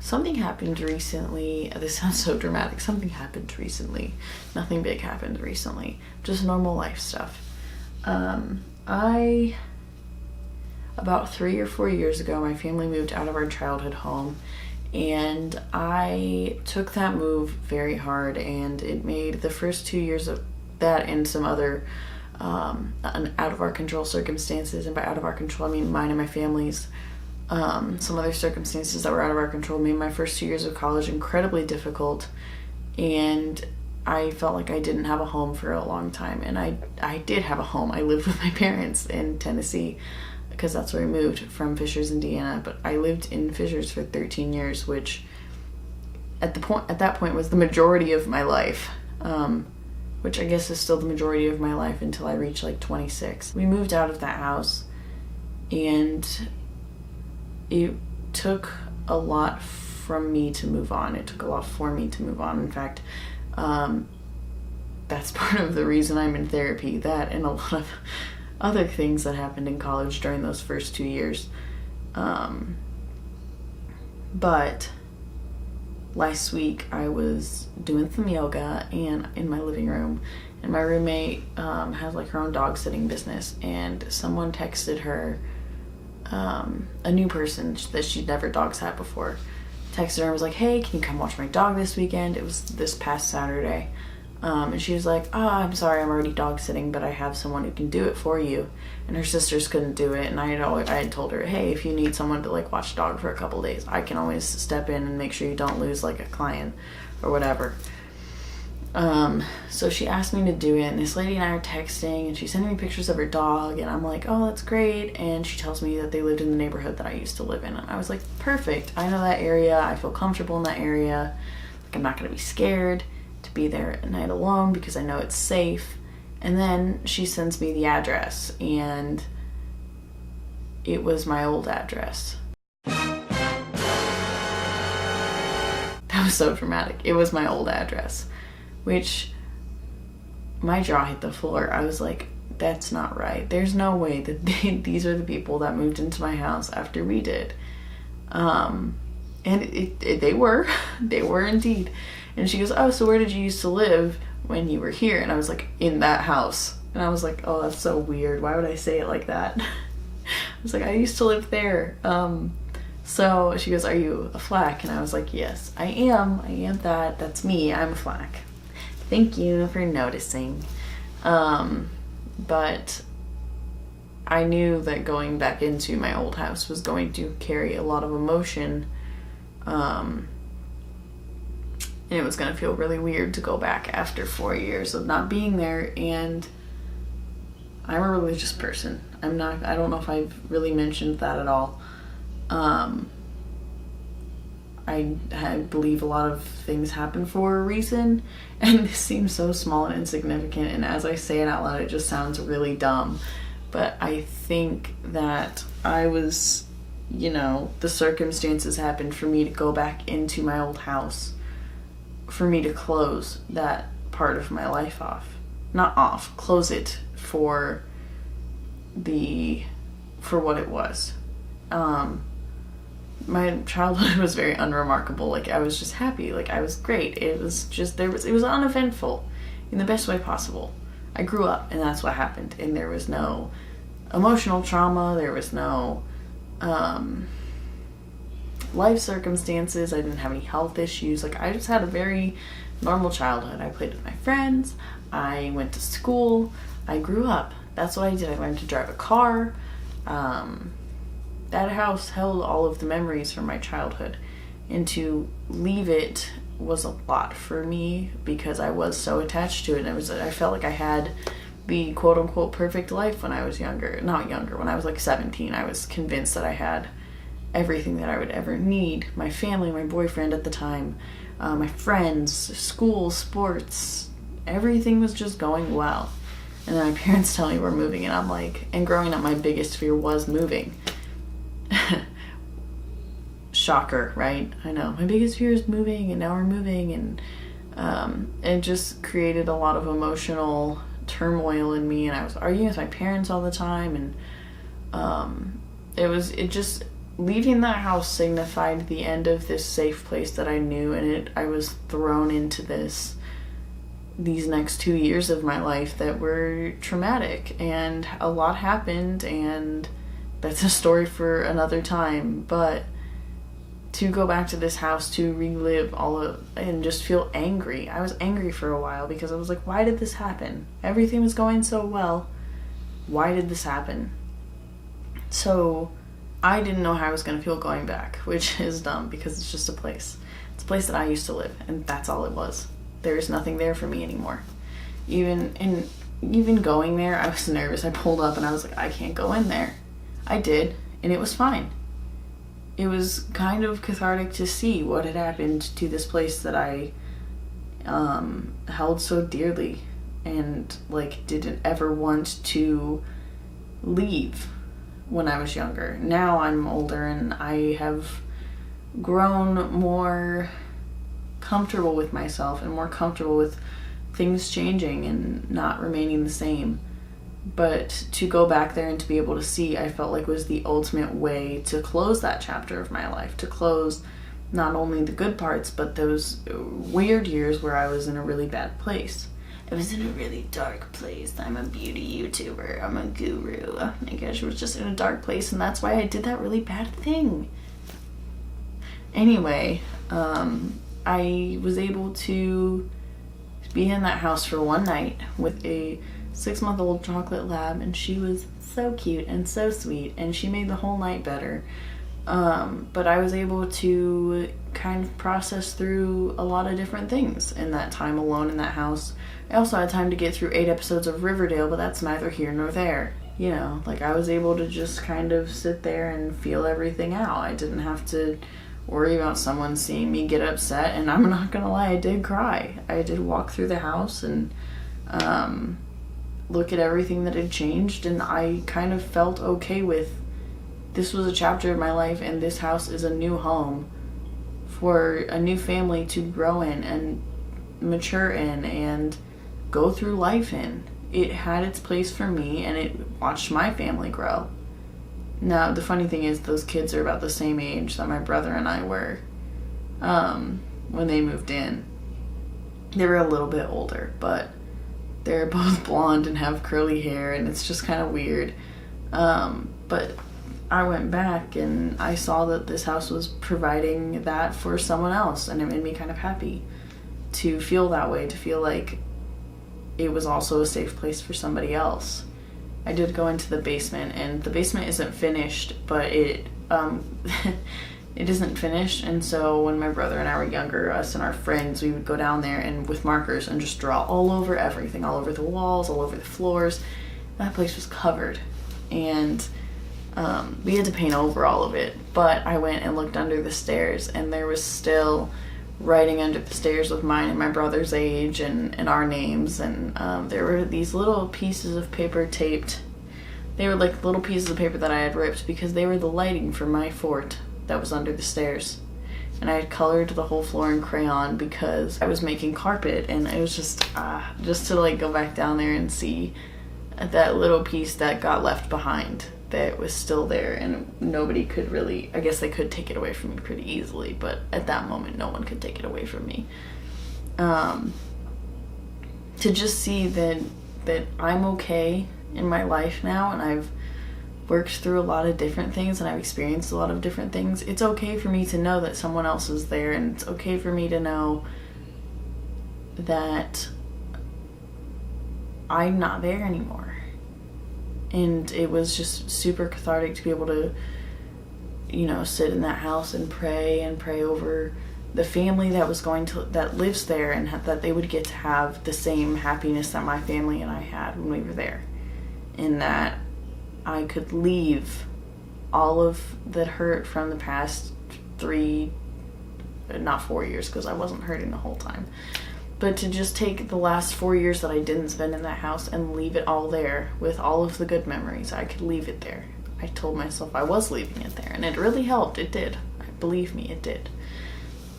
something happened recently. This sounds so dramatic. Something happened recently. Nothing big happened recently. Just normal life stuff. About 3 or 4 years ago, my family moved out of our childhood home, and I took that move very hard, and it made the first 2 years of that and some other out of our control circumstances, and by out of our control I mean mine and my family's, some other circumstances that were out of our control made my first 2 years of college incredibly difficult, and I felt like I didn't have a home for a long time. And I did have a home. I lived with my parents in Tennessee because that's where I moved from, Fishers, Indiana, but I lived in Fishers for 13 years, which at that point was the majority of my life, which I guess is still the majority of my life until I reached like 26. We moved out of that house, and it took a lot from me to move on. It took a lot for me to move on. In fact, that's part of the reason I'm in therapy, that and a lot of other things that happened in college during those first 2 years. But last week I was doing some yoga and in my living room, and my roommate has like her own dog sitting business, and someone texted her, a new person that she'd never dog sat before, texted her and was like, hey, can you come watch my dog this weekend? It was this past Saturday. And she was like, I'm sorry, I'm already dog sitting, but I have someone who can do it for you. And her sisters couldn't do it, and I had told her, hey, if you need someone to like watch dog for a couple days, I can always step in and make sure you don't lose like a client or whatever. So she asked me to do it, and this lady and I are texting, and she's sending me pictures of her dog, and I'm like, oh, that's great. And she tells me that they lived in the neighborhood that I used to live in, and I was like, perfect, I know that area, I feel comfortable in that area, like I'm not gonna be scared to be there at night alone because I know it's safe. And then she sends me the address, and it was my old address. That was so dramatic. It was my old address, which my jaw hit the floor. I was like, that's not right. There's no way that these are the people that moved into my house after we did. And they were indeed. And she goes, oh, so where did you used to live when you were here? And I was like, in that house. And I was like, oh, that's so weird. Why would I say it like that? I was like, I used to live there. So she goes, are you a Flack? And I was like, yes, I am. I am that. That's me. I'm a Flack. Thank you for noticing. But I knew that going back into my old house was going to carry a lot of emotion. And it was going to feel really weird to go back after 4 years of not being there. And I'm a religious person. I don't know if I've really mentioned that at all. I believe a lot of things happen for a reason, and this seems so small and insignificant, and as I say it out loud, it just sounds really dumb. But I think that the circumstances happened for me to go back into my old house, for me to close that part of my life off. Not off, close it for what it was. My childhood was very unremarkable. Like, I was just happy. Like, I was great. It was uneventful in the best way possible. I grew up, and that's what happened. And there was no emotional trauma. There was no life circumstances. I didn't have any health issues. Like, I just had a very normal childhood. I played with my friends. I went to school. I grew up. That's what I did. I learned to drive a car. That house held all of the memories from my childhood, and to leave it was a lot for me because I was so attached to it. I felt like I had the quote-unquote perfect life when I was younger. Not younger, when I was like 17. I was convinced that I had everything that I would ever need. My family, my boyfriend at the time, my friends, school, sports, everything was just going well. And then my parents tell me we're moving, and I'm like, and growing up, my biggest fear was moving. Shocker, right? I know. My biggest fear is moving, and now we're moving, and it just created a lot of emotional turmoil in me, and I was arguing with my parents all the time, and leaving that house signified the end of this safe place that I knew, and I was thrown into these next 2 years of my life that were traumatic, and a lot happened, and that's a story for another time. But to go back to this house to relive and just feel angry. I was angry for a while because I was like, why did this happen? Everything was going so well. Why did this happen? So I didn't know how I was going to feel going back, which is dumb because it's just a place. It's a place that I used to live, and that's all it was. There's nothing there for me anymore. Even going there, I was nervous. I pulled up and I was like, I can't go in there. I did, and it was fine. It was kind of cathartic to see what had happened to this place that I held so dearly and like didn't ever want to leave when I was younger. Now I'm older and I have grown more comfortable with myself and more comfortable with things changing and not remaining the same. But to go back there and to be able to see, I felt like was the ultimate way to close that chapter of my life, to close not only the good parts, but those weird years where I was in a really bad place. I was in a really dark place. I'm a beauty YouTuber. I'm a guru. Oh my gosh, I was just in a dark place, and that's why I did that really bad thing. Anyway, I was able to be in that house for one night with a 6-month-old chocolate lab, and she was so cute and so sweet, and she made the whole night better. But I was able to kind of process through a lot of different things in that time alone in that house. I also had time to get through 8 episodes of Riverdale, but that's neither here nor there. You know, like I was able to just kind of sit there and feel everything out. I didn't have to worry about someone seeing me get upset, and I'm not gonna lie, I did cry. I did walk through the house and look at everything that had changed, and I kind of felt okay with this was a chapter of my life, and this house is a new home for a new family to grow in and mature in and go through life in. It had its place for me, and it watched my family grow. Now, the funny thing is, those kids are about the same age that my brother and I were when they moved in. They were a little bit older, but they're both blonde and have curly hair, and it's just kind of weird. But I went back and I saw that this house was providing that for someone else, and it made me kind of happy to feel that way, to feel like it was also a safe place for somebody else. I did go into the basement, and the basement isn't finished, but it isn't finished, and so when my brother and I were younger, us and our friends, we would go down there and with markers and just draw all over everything, all over the walls, all over the floors. That place was covered, and we had to paint over all of it, but I went and looked under the stairs, and there was still writing under the stairs with mine and my brother's age and our names, and there were these little pieces of paper taped. They were like little pieces of paper that I had ripped because they were the lighting for my fort that was under the stairs. And I had colored the whole floor in crayon because I was making carpet, and it was just to like go back down there and see that little piece that got left behind that was still there, and nobody could really, I guess they could take it away from me pretty easily, but at that moment no one could take it away from me. To just see that I'm okay in my life now, and I've worked through a lot of different things, and I've experienced a lot of different things. It's okay for me to know that someone else is there, and it's okay for me to know that I'm not there anymore. And it was just super cathartic to be able to, you know, sit in that house and pray over the family that lives there, and that they would get to have the same happiness that my family and I had when we were there. And that I could leave all of the hurt from the past not 4 years, because I wasn't hurting the whole time. But to just take the last 4 years that I didn't spend in that house and leave it all there with all of the good memories. I could leave it there. I told myself I was leaving it there, and it really helped. It did. Believe me, it did.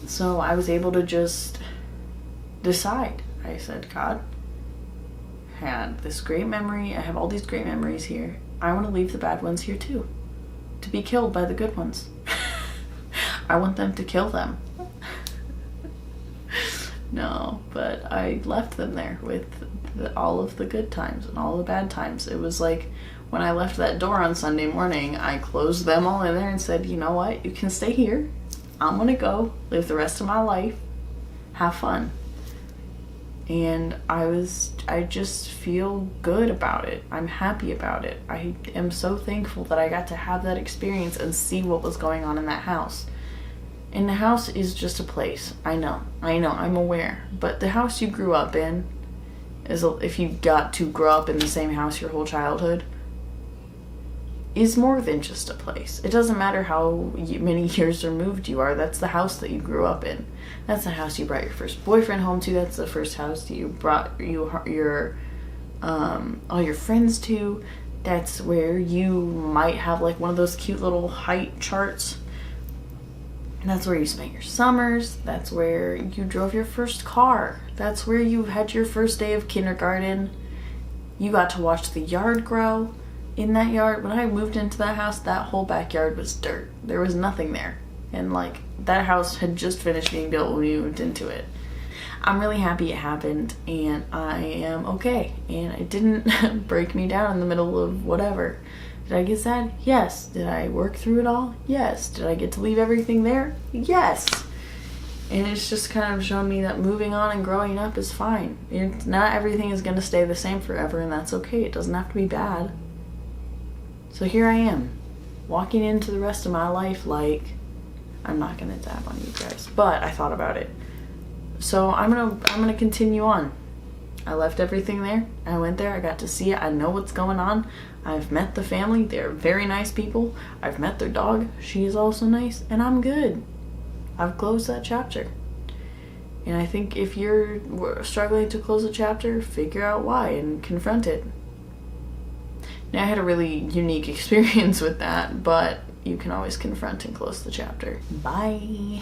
So I was able to just decide. I said, God, I had this great memory. I have all these great memories here. I want to leave the bad ones here too. to be killed by the good ones. I want them to kill them. No, but I left them there with all of the good times and all the bad times. It was like when I left that door on Sunday morning, I closed them all in there and said, you know what, you can stay here. I'm gonna go live the rest of my life, have fun. And I just feel good about it. I'm happy about it. I am so thankful that I got to have that experience and see what was going on in that house. And the house is just a place. I know, I'm aware. But the house you grew up in, if you got to grow up in the same house your whole childhood, is more than just a place. It doesn't matter how many years removed you are. That's the house that you grew up in. That's the house you brought your first boyfriend home to. That's the first house that you brought your all your friends to. That's where you might have like one of those cute little height charts. That's where you spent your summers. That's where you drove your first car. That's where you had your first day of kindergarten. You got to watch the yard grow. In that yard, when I moved into that house, that whole backyard was dirt. There was nothing there. And like, that house had just finished being built when we moved into it. I'm really happy it happened, and I am okay. And it didn't break me down in the middle of whatever. Did I get sad? Yes. Did I work through it all? Yes. Did I get to leave everything there? Yes. And it's just kind of shown me that moving on and growing up is fine. Not everything is going to stay the same forever, and that's okay. It doesn't have to be bad. So here I am, walking into the rest of my life like, I'm not going to dab on you guys, but I thought about it. So I'm gonna continue on. I left everything there. I went there. I got to see it. I know what's going on. I've met the family. They're very nice people. I've met their dog. She is also nice. And I'm good. I've closed that chapter. And I think if you're struggling to close a chapter, figure out why and confront it. Now, I had a really unique experience with that, but you can always confront and close the chapter. Bye.